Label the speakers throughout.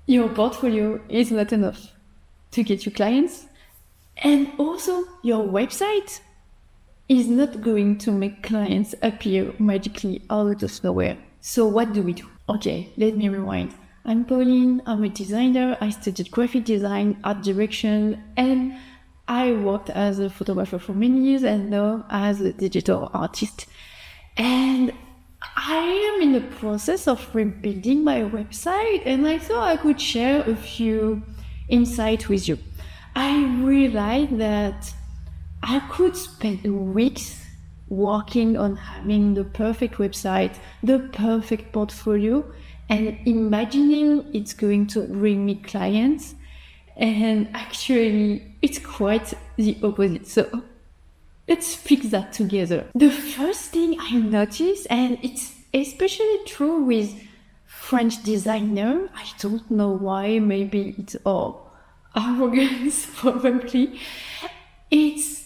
Speaker 1: your portfolio is not enough to get you clients. And also, your website is not going to make clients appear magically out of nowhere. So what do we do? Okay, let me rewind. I'm Pauline, I'm a designer. I studied graphic design, art direction, and I worked as a photographer for many years and now as a digital artist. And I am in the process of rebuilding my website, and I thought I could share a few insights with you. I realized that I could spend weeks working on having the perfect website, the perfect portfolio, and imagining it's going to bring me clients. And actually, it's quite the opposite. So let's fix that together. The first thing I noticed, and it's especially true with French designer, I don't know why, maybe it's all arrogance probably, it's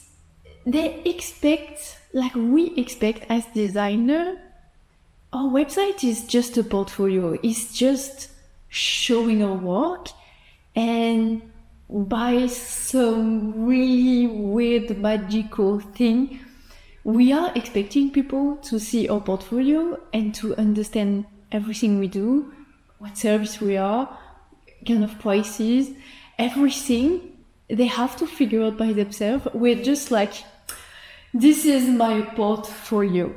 Speaker 1: they expect, like we expect as designer, our website is just a portfolio, it's just showing our work, and by some really weird magical thing, we are expecting people to see our portfolio and to understand everything we do, what service we are, kind of prices, everything. They have to figure out by themselves. We're just like, this is my portfolio.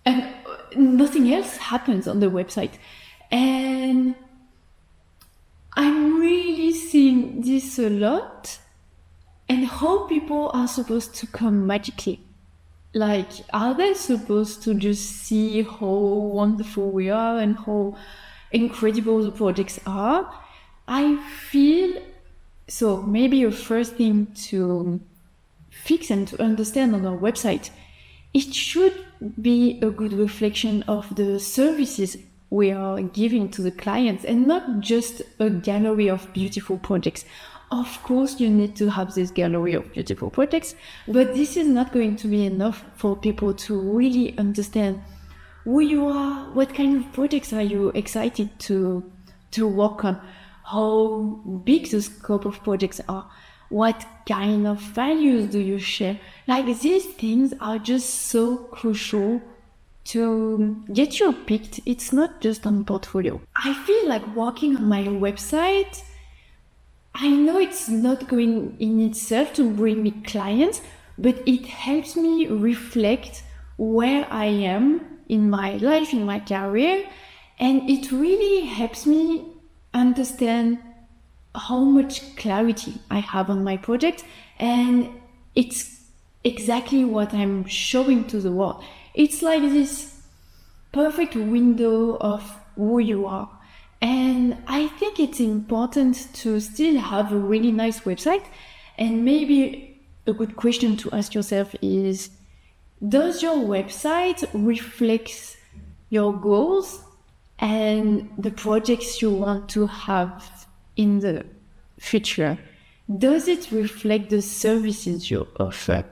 Speaker 1: And nothing else happens on the website. And I'm really seeing this a lot, and how people are supposed to come magically. Like, are they supposed to just see how wonderful we are and how incredible the projects are? I feel, so maybe a first thing to fix and to understand on our website, it should be a good reflection of the services we are giving to the clients and not just a gallery of beautiful projects. Of course, you need to have this gallery of beautiful projects, but this is not going to be enough for people to really understand who you are, what kind of projects are you excited to work on, how big the scope of projects are, what kind of values do you share. Like, these things are just so crucial to get you picked. It's not just on portfolio. I feel like working on my website, I know it's not going in itself to bring me clients, but it helps me reflect where I am in my life, in my career, and it really helps me understand how much clarity I have on my project, and it's exactly what I'm showing to the world. It's like this perfect window of who you are. And I think it's important to still have a really nice website. And maybe a good question to ask yourself is, does your website reflect your goals and the projects you want to have in the future? Does it reflect the services you offer?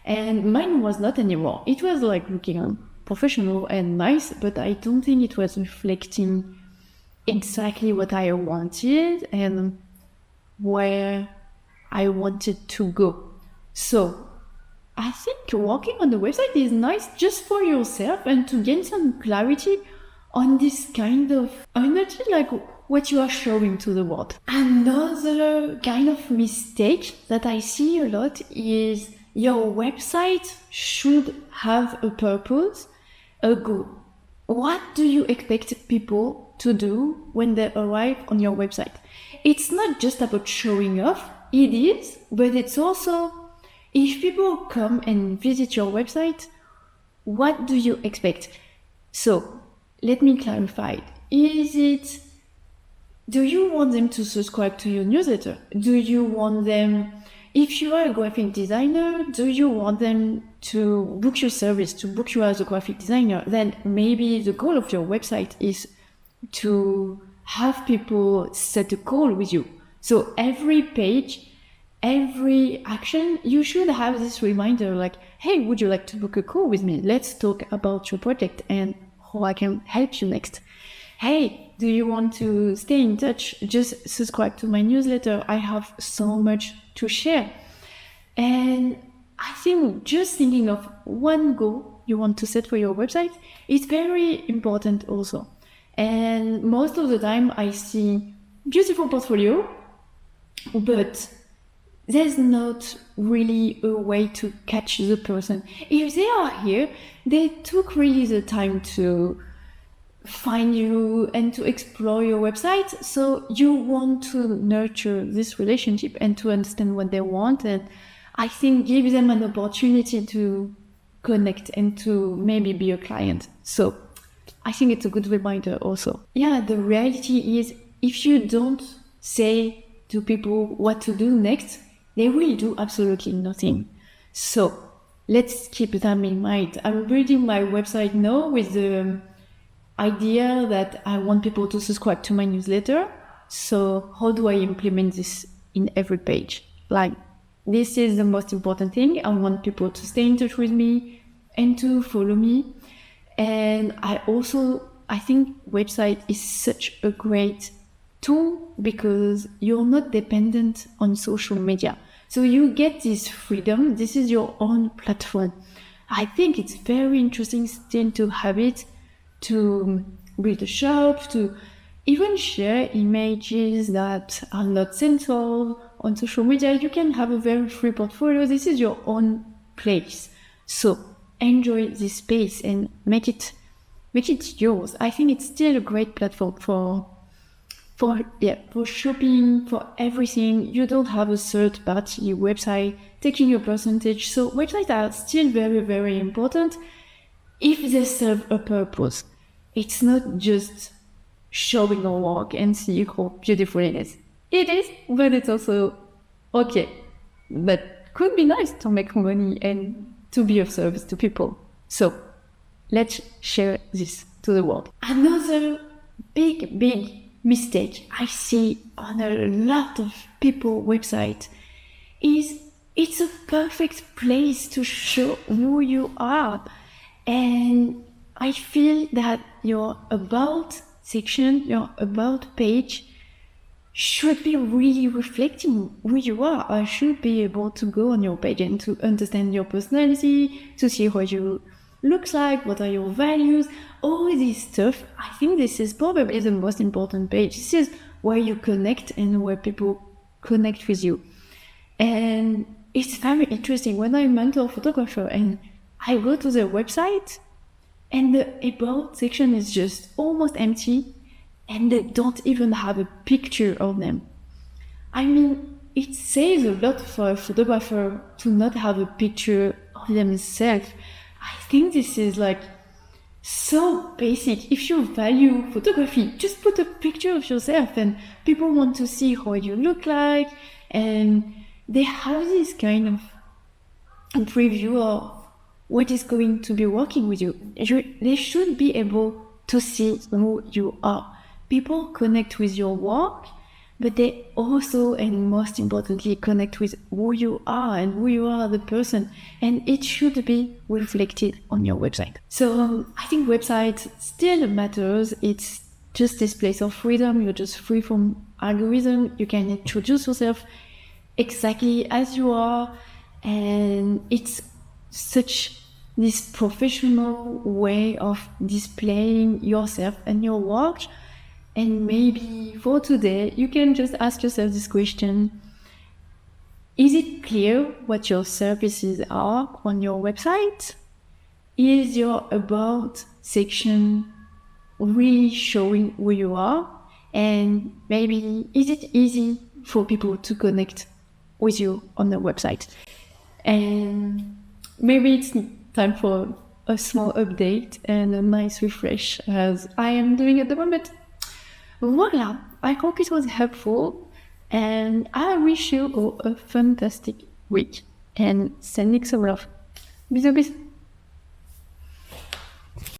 Speaker 1: And mine was not anymore. It was like looking professional and nice, but I don't think it was reflecting exactly what I wanted and where I wanted to go. So I think working on the website is nice just for yourself and to gain some clarity on this kind of energy, like what you are showing to the world. Another kind of mistake that I see a lot is your website should have a purpose, a goal. What do you expect people to do when they arrive on your website? It's not just about showing off, it is, but it's also, if people come and visit your website, what do you expect? So let me clarify. Do you want them to subscribe to your newsletter? Do you want them, if you are a graphic designer, do you want them to book your service, to book you as a graphic designer? Then maybe the goal of your website is to have people set a call with you. So every page, every action, you should have this reminder like, hey, would you like to book a call with me? Let's talk about your project and how I can help you next. hey, do you want to stay in touch? Just subscribe to my newsletter. I have so much to share. And I think just thinking of one goal you want to set for your website is very important also. And most of the time I see beautiful portfolio, but there's not really a way to catch the person. If they are here, they took really the time to find you and to explore your website. So you want to nurture this relationship and to understand what they want. And I think give them an opportunity to connect and to maybe be a client. So I think it's a good reminder also. Yeah, the reality is if you don't say to people what to do next, they will do absolutely nothing. So let's keep them in mind. I'm building my website now with the idea that I want people to subscribe to my newsletter. So how do I implement this in every page? Like, this is the most important thing. I want people to stay in touch with me and to follow me. And I think website is such a great tool because you're not dependent on social media. So you get this freedom. This is your own platform. I think it's very interesting still to have it, to build a shop, to even share images that are not censored on social media. You can have a very free portfolio. This is your own place. So enjoy this space and make it yours. I think it's still a great platform for shopping, for everything. You don't have a third party website taking a percentage. So websites are still very, very important if they serve a purpose. It's not just showing our work and see how beautiful it is. It is, but it's also okay. But could be nice to make money and to be of service to people. So let's share this to the world. Another big mistake I see on a lot of people's websites is it's a perfect place to show who you are. And I feel that your about section, your about page should be really reflecting who you are. I should be able to go on your page and to understand your personality, to see what you look like, what are your values, all this stuff. I think this is probably the most important page. This is where you connect and where people connect with you. And it's very interesting when I mentor a photographer and I go to their website and the about section is just almost empty and they don't even have a picture of them. I mean, it says a lot for a photographer to not have a picture of themselves. I think this is like so basic. If you value photography, just put a picture of yourself and people want to see how you look like, and they have this kind of preview of what is going to be working with you. They should be able to see who you are. People connect with your work, but they also, and most importantly, connect with who you are and who you are as a person. And it should be reflected on your website. So I think website still matters. It's just this place of freedom. You're just free from algorithm. You can introduce yourself exactly as you are. And it's such this professional way of displaying yourself and your work. And maybe for today, you can just ask yourself this question. Is it clear what your services are on your website? Is your about section really showing who you are? And maybe is it easy for people to connect with you on the website? And maybe it's time for a small update and a nice refresh as I am doing at the moment. Voila, I hope it was helpful and I wish you a fantastic week and sending some love. Bisous, bisous.